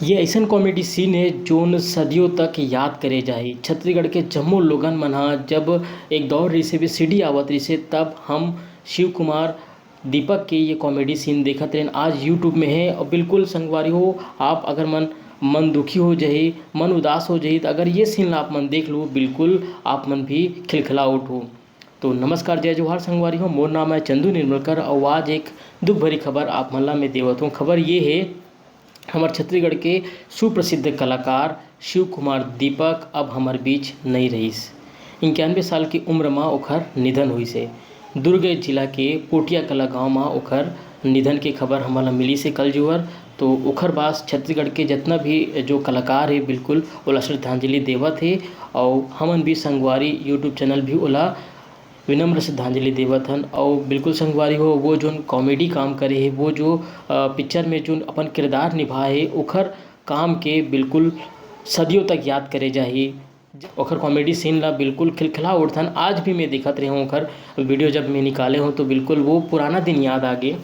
ये ऐसन comedy scene है जोन सदियों तक याद करे जाही। छत्तीसगढ़ के जम्मो लोगन मन ह जब एक दौर रही से भी सीडी आवत रही से तब हम शिव कुमार दीपक के ये कॉमेडी सीन देखत रहें। आज यूट्यूब में है और बिल्कुल संगवारी हो आप अगर मन दुखी हो जाही, मन उदास हो जाही तो अगर ये सीन ला आप मन देख लो बिल्कुल आप मन भी खिलखिला उठो। तो नमस्कार, जय जोहार संगवारी हो, मोर नाम है चंदू निर्मलकर और आज एक दुख भरी खबर आप मन ला मैं देवत हूँ। खबर ये है हमार छत्तीसगढ़ के सुप्रसिद्ध कलाकार शिव कुमार दीपक अब हमार बीच नहीं रहीस। 91 साल की उम्र में ओखर निधन हुई से। दुर्ग जिला के पोटिया कला गांव में ओखर निधन की खबर हमारा मिली से कल जुअर। तो ओखर बाद छत्तीसगढ़ के जितना भी जो कलाकार है बिल्कुल ओला श्रद्धांजलि देवत है और हमन भी संगवारी यूट्यूब चैनल भी ओला विनम्र श्रद्धांजलि देवत हन। और बिल्कुल संगवारी हो वो जो कॉमेडी काम करे है, वो जो पिक्चर में जो अपन किरदार निभाए है ओखर काम के बिल्कुल सदियों तक याद करे जाही। ओखर कॉमेडी सीन ला बिल्कुल खिलखिला उठथन। आज भी मैं देखत रहे हूँ ओखर वीडियो जब मैं निकाले हूँ तो बिल्कुल वो पुराना दिन याद आ गए।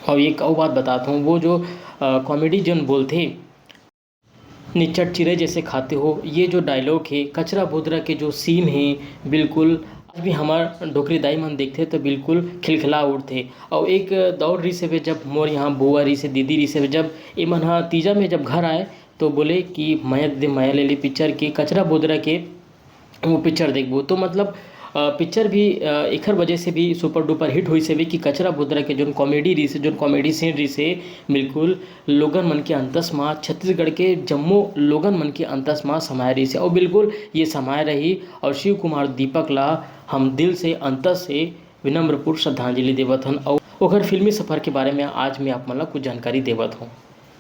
और एक और बात बताता हूँ, वो जो कॉमेडी जो बोलते निच्चट चिरे जैसे खाते हो, ये जो डायलॉग है कचरा भुदरा के जो सीन है बिल्कुल आज भी हमार डोकरी दाई मन देखते तो बिल्कुल खिलखिला उठते। और एक दौड़ रही से जब मोर यहाँ बुआ रही से दीदी रही से जब ये मन हाँ तीजा में जब घर आए तो बोले कि माया दे माया ले ली पिक्चर के कचरा भुदरा के वो पिक्चर देखबो। तो मतलब पिक्चर भी एखर वजह से भी सुपर डुपर हिट हुई से भी कि कचरा भुदरा के जो कॉमेडी रही से जो कॉमेडी सीन रही से बिल्कुल लोगन मन के अंतस माँ छत्तीसगढ़ के जम्मो लोगन मन के अंतस माँ समाये रही से और बिल्कुल ये समाये रही। और शिव कुमार दीपक ला हम दिल से अंतस से विनम्रपूर्ण श्रद्धांजलि देवत हन। और ओखर फिल्मी सफ़र के बारे में आज मैं आप मन ला कुछ जानकारी देवत हूँ।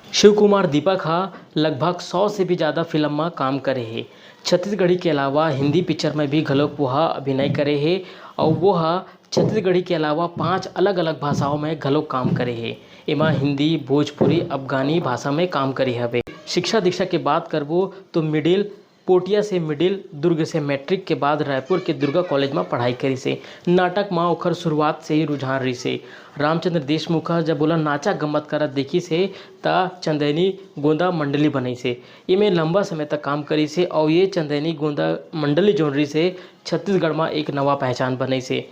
शिव कुमार दीपक हा लगभग 100 से भी ज़्यादा फिल्म में काम करे है। छत्तीसगढ़ी के अलावा हिंदी पिक्चर में भी घलोक वो अभिनय करे है और वो छत्तीसगढ़ी के अलावा 5 अलग अलग भाषाओं में घलोक काम करे है। एमा हिंदी, भोजपुरी, अफगानी भाषा में काम करे हवे। शिक्षा दीक्षा के बात करबो तो पोटिया से मिडिल, दुर्ग से मैट्रिक के बाद रायपुर के दुर्गा कॉलेज में पढ़ाई करी से। नाटक में ओखर शुरुआत से ही रुझान रही से। रामचंद्र देशमुख जब बोला नाचा गम्मत करत देखी से ता चंदैनी गोंदा मंडली बनी से। ये में लंबा समय तक काम करी से और ये चंदैनी गोंदा मंडली जोन रही से छत्तीसगढ़ में एक नवा पहचान बनी से।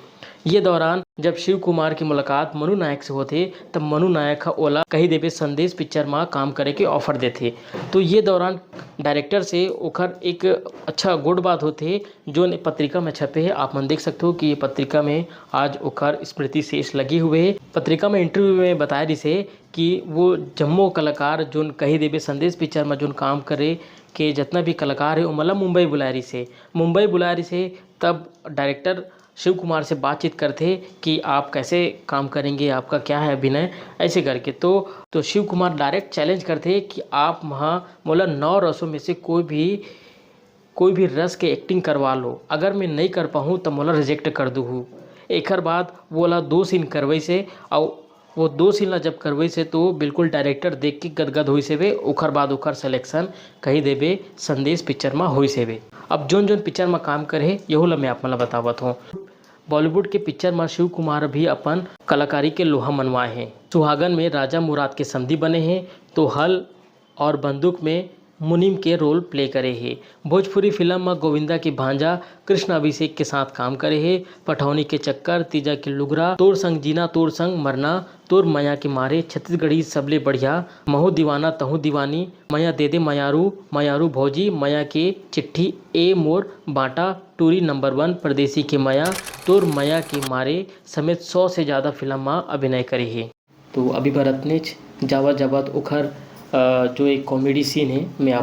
ये दौरान जब शिव कुमार की मुलाकात मनु नायक से होते तब मनु नायक ओला कही देवे संदेश पिक्चर में काम करे के ऑफर देते। तो ये दौरान डायरेक्टर से ओखर एक अच्छा गुड बात होते जो पत्रिका में छपे है। आप मन देख सकते हो कि ये पत्रिका में आज ओखर स्मृति शेष लगी हुए है। पत्रिका में इंटरव्यू में बताया रही से कि वो जम्मो कलाकार जो कही देवे संदेश पिक्चर में जो काम करे के जितना भी कलाकार है वो मतलब मुंबई बुला रही से तब डायरेक्टर शिव कुमार से बातचीत करते कि आप कैसे काम करेंगे, आपका क्या है अभिनय, ऐसे करके। तो शिव कुमार डायरेक्ट चैलेंज करते कि आप वहाँ मोला 9 रसों में से कोई भी रस के एक्टिंग करवा लो, अगर मैं नहीं कर पाऊँ तो मोला रिजेक्ट कर दूँ। एकर बाद बोला 2 सीन करवई से और वो 2 सीन ला जब करवई से तो बिल्कुल डायरेक्टर देख के गदगद हुई से वे। ओखर बाद ओखर सिलेक्शन कही देवे संदेश पिक्चर में हुई से वे। अब जोन पिक्चर में काम करे यहू ला मैं आप मन बतावत हूँ। बॉलीवुड के पिक्चर में शिव कुमार भी अपन कलाकारी के लोहा मनवाए हैं। सुहागन में राजा मुराद के समधी बने हैं तो हल और बंदूक में मुनीम के रोल प्ले करे हैं। भोजपुरी फिल्म में गोविंदा की भांजा कृष्ण अभिषेक के साथ काम करे हैं। पठौनी के चक्कर, तीजा के लुगरा, तोर संग जीना तोर संग मरना, तोर माया के मारे, छत्तीसगढ़ी सबले बढ़िया, महू दीवाना तहू दीवानी, माया दे दे मायारू, मायारू भौजी, माया के चिट्ठी, ए मोर बाटा, टूरी नंबर 1, परदेसी के माया, तोर माया के मारे समेत 100 से ज़्यादा फिल्म में अभिनय करे है। तो अभी बरतनेच जावत जावत ओखर जो एक कॉमेडी सीन है मैं आप